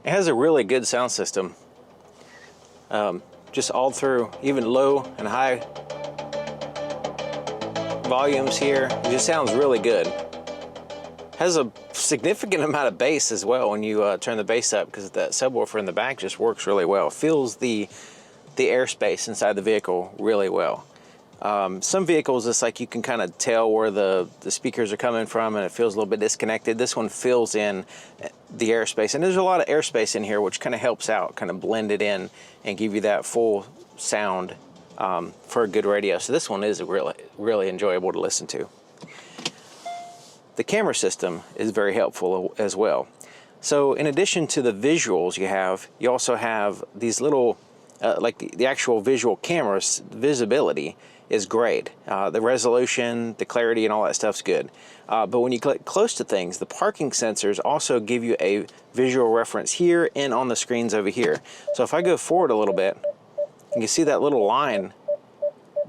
It has a really good sound system. Just all through, even low and high volumes here. It just sounds really good. Has a significant amount of bass as well when you turn the bass up, because that subwoofer in the back just works really well. Fills the airspace inside the vehicle really well. Some vehicles, it's like you can kind of tell where the speakers are coming from and it feels a little bit disconnected. This one fills in the airspace, and there's a lot of airspace in here, which kind of helps out, kind of blend it in and give you that full sound for a good radio. So this one is really enjoyable to listen to. The camera system is very helpful as well. So in addition to the visuals you also have these little, like the actual visual cameras, visibility is great. The resolution, the clarity, and all that stuff's good. But when you get close to things, the parking sensors also give you a visual reference here and on the screens over here. So if I go forward a little bit, you can see that little line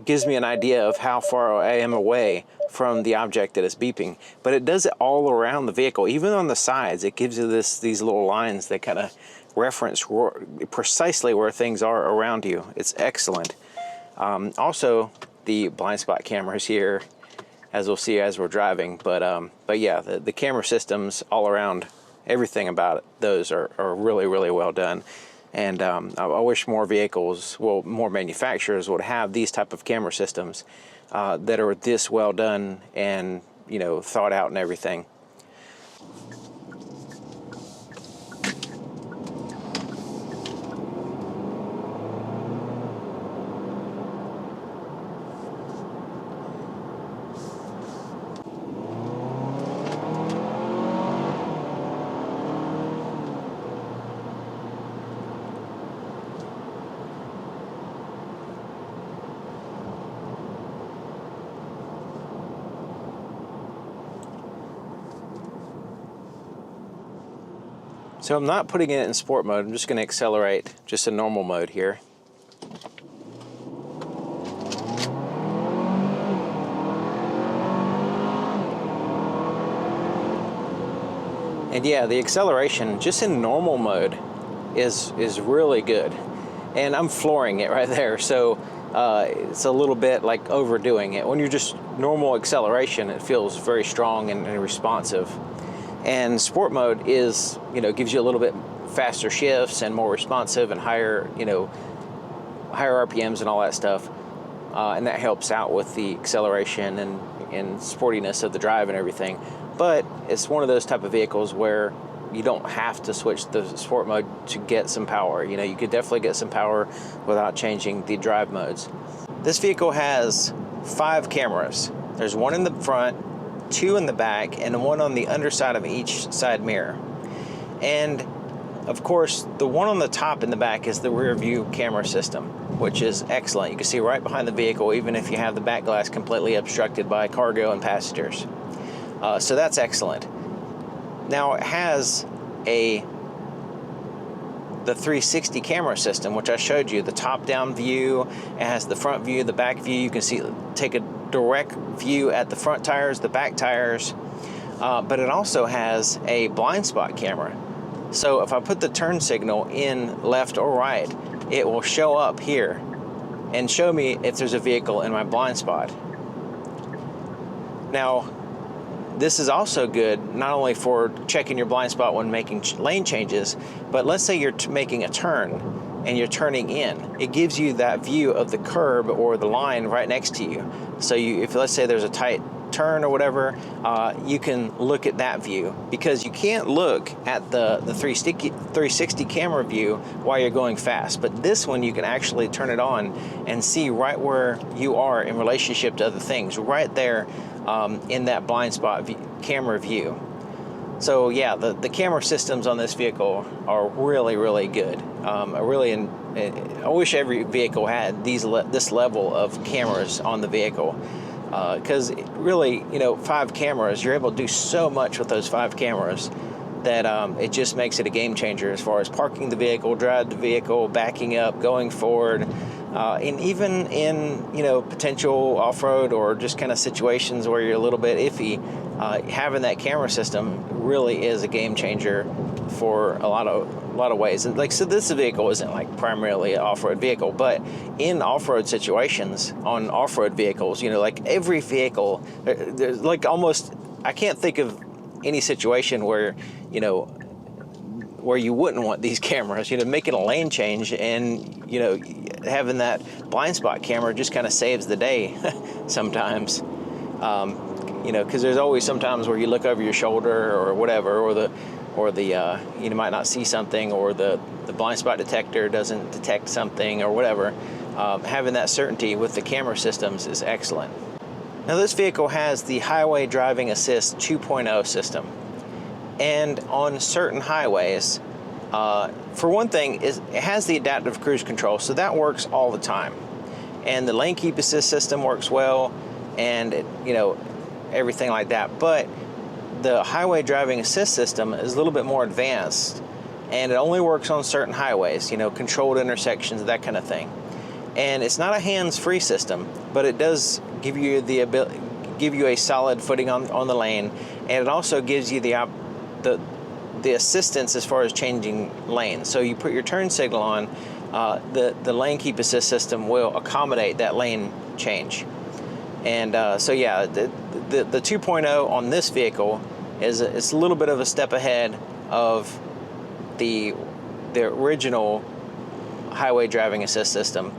gives me an idea of how far I am away from the object that is beeping. But it does it all around the vehicle, even on the sides. It gives you these little lines that kind of reference precisely where things are around you. It's excellent. Also, the blind spot cameras here, as we'll see as we're driving. But yeah, the camera systems all around, everything about it, those are really well done. And I wish more vehicles, well, more manufacturers would have these type of camera systems that are this well done and, you know, thought out and everything. So I'm not putting it in sport mode. I'm just going to accelerate just a normal mode here. And yeah, the acceleration just in normal mode is really good. And I'm flooring it right there. So it's a little bit like overdoing it. When you're just normal acceleration, it feels very strong and responsive. And sport mode is, you know, gives you a little bit faster shifts and more responsive and higher, you know, higher RPMs and all that stuff. And that helps out with the acceleration and sportiness of the drive and everything. But it's one of those type of vehicles where you don't have to switch the sport mode to get some power. You know, you could definitely get some power without changing the drive modes. This vehicle has 5 cameras. There's one in the front, 2 in the back, and 1 on the underside of each side mirror. And of course, the one on the top in the back is the rear view camera system, which is excellent. You can see right behind the vehicle, even if you have the back glass completely obstructed by cargo and passengers. So that's excellent. Now it has the 360 camera system, which I showed you, the top-down view. It has the front view, the back view. You can see, take a direct view at the front tires, the back tires, but it also has a blind spot camera. So if I put the turn signal in left or right, it will show up here and show me if there's a vehicle in my blind spot. Now, this is also good not only for checking your blind spot when making lane changes, but let's say you're making a turn and you're turning in. It gives you that view of the curb or the line right next to you. So if let's say there's a tight turn or whatever, you can look at that view, because you can't look at the 360 camera view while you're going fast. But this one, you can actually turn it on and see right where you are in relationship to other things, right there in that blind spot camera view. So yeah, the camera systems on this vehicle are really good. I wish every vehicle had this level of cameras on the vehicle, because really, you know, 5 cameras, you're able to do so much with those 5 cameras that it just makes it a game changer as far as parking the vehicle, drive the vehicle, backing up, going forward, and even in, you know, potential off-road or just kind of situations where you're a little bit iffy. Having that camera system really is a game changer for a lot of ways. Like, so this vehicle isn't like primarily an off-road vehicle, but in off-road situations, on off-road vehicles, you know, like every vehicle, there's like almost, I can't think of any situation where, you know, where you wouldn't want these cameras. You know, making a lane change and, you know, having that blind spot camera just kind of saves the day sometimes. You know, because there's always sometimes where you look over your shoulder or whatever, or the you might not see something, or the blind spot detector doesn't detect something or whatever. Having that certainty with the camera systems is excellent. Now, this vehicle has the Highway Driving Assist 2.0 system, and on certain highways, for one thing, it has the adaptive cruise control, so that works all the time, and the lane keep assist system works well, and you know, everything like that. But the Highway Driving Assist system is a little bit more advanced, and it only works on certain highways, you know, controlled intersections, that kind of thing. And it's not a hands-free system, but it does give you the ability, give you a solid footing on the lane, and it also gives you the assistance as far as changing lanes. So you put your turn signal on, the lane keep assist system will accommodate that lane change. And so yeah, the 2.0 on this vehicle it's a little bit of a step ahead of the original Highway Driving Assist system,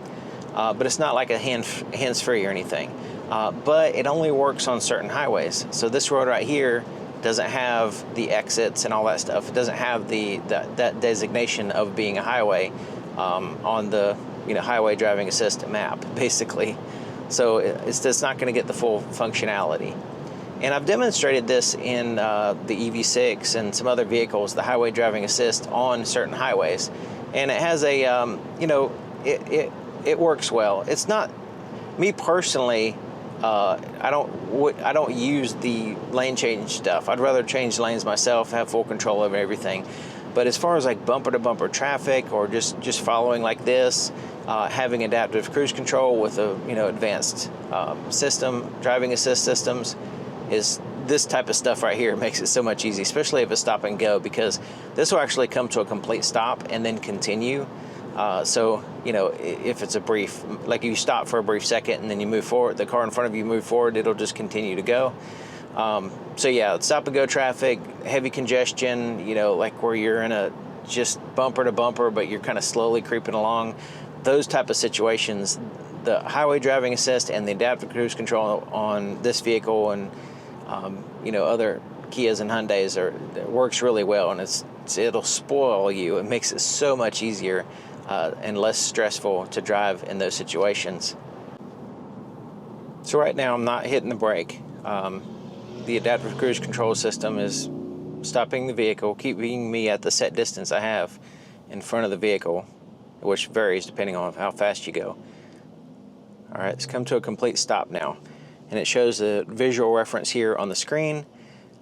but it's not like a hands-free or anything. But it only works on certain highways. So this road right here doesn't have the exits and all that stuff. It doesn't have that designation of being a highway on the, you know, Highway Driving Assist map, basically. So it's not going to get the full functionality. And I've demonstrated this in the EV6 and some other vehicles, the Highway Driving Assist on certain highways, and it has a you know, it works well. It's not, me personally, I don't use the lane change stuff. I'd rather change lanes myself, have full control over everything. But as far as like bumper to bumper traffic, or just following like this, having adaptive cruise control with a, you know, advanced system, driving assist systems, is this type of stuff right here makes it so much easier, especially if it's stop and go, because this will actually come to a complete stop and then continue. So, you know, if it's a brief, like you stop for a brief second and then you move forward, the car in front of you move forward, it'll just continue to go. So yeah, stop and go traffic, heavy congestion, you know, like where you're in a just bumper to bumper, but you're kind of slowly creeping along, those type of situations, the Highway Driving Assist and the adaptive cruise control on this vehicle and, you know, other Kias and Hyundais it works really well, and it'll spoil you. It makes it so much easier and less stressful to drive in those situations. So right now I'm not hitting the brake. The adaptive cruise control system is stopping the vehicle, keeping me at the set distance I have in front of the vehicle, which varies depending on how fast you go. All right, it's come to a complete stop now, and it shows the visual reference here on the screen.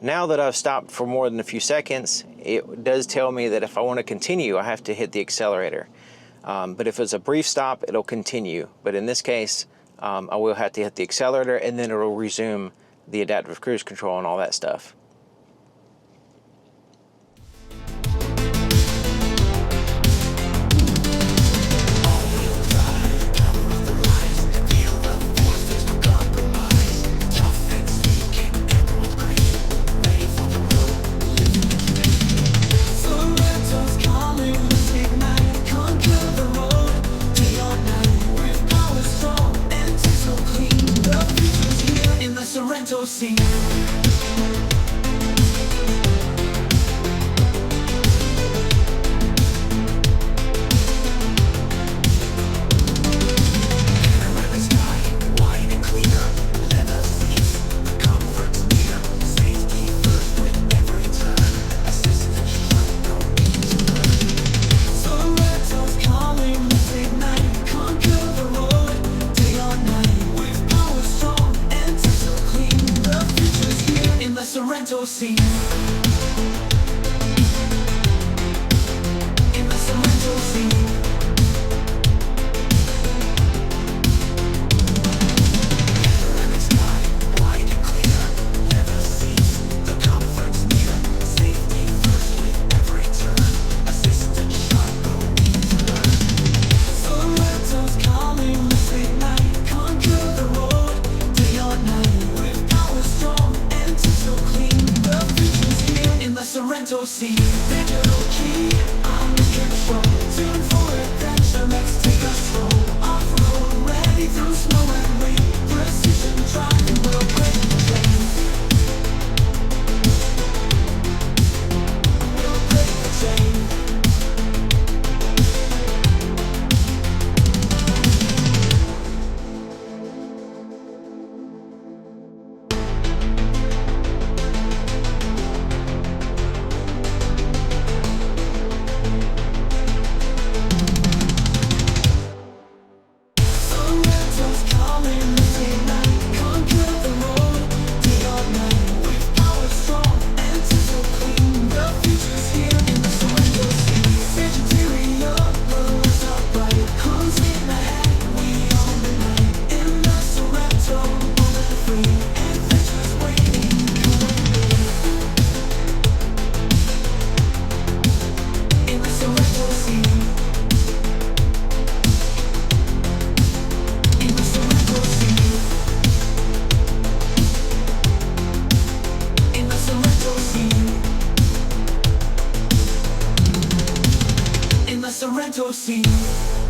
Now that I've stopped for more than a few seconds, it does tell me that if I want to continue, I have to hit the accelerator. But if it's a brief stop, it'll continue. But in this case, I will have to hit the accelerator, and then it'll resume the adaptive cruise control and all that stuff. Sorento scene. digital key, I'm in control. Tuned for adventure, let's take a stroll. Off-road, ready through snow and rain. Precision driving will break the chain. We'll break the chain. Sorento's calling, let's ignite. Conquer the road, day or night. With power strong, engines so clean. The future's here in the Sorento scene. Edge interior, colors are bright. Cruise in ahead, we own the night. In the Sorento, bold and free. Adventures waiting, come with me. In the Sorento scene. In the Sorento scene. In the Sorento scene. In the Sorento scene.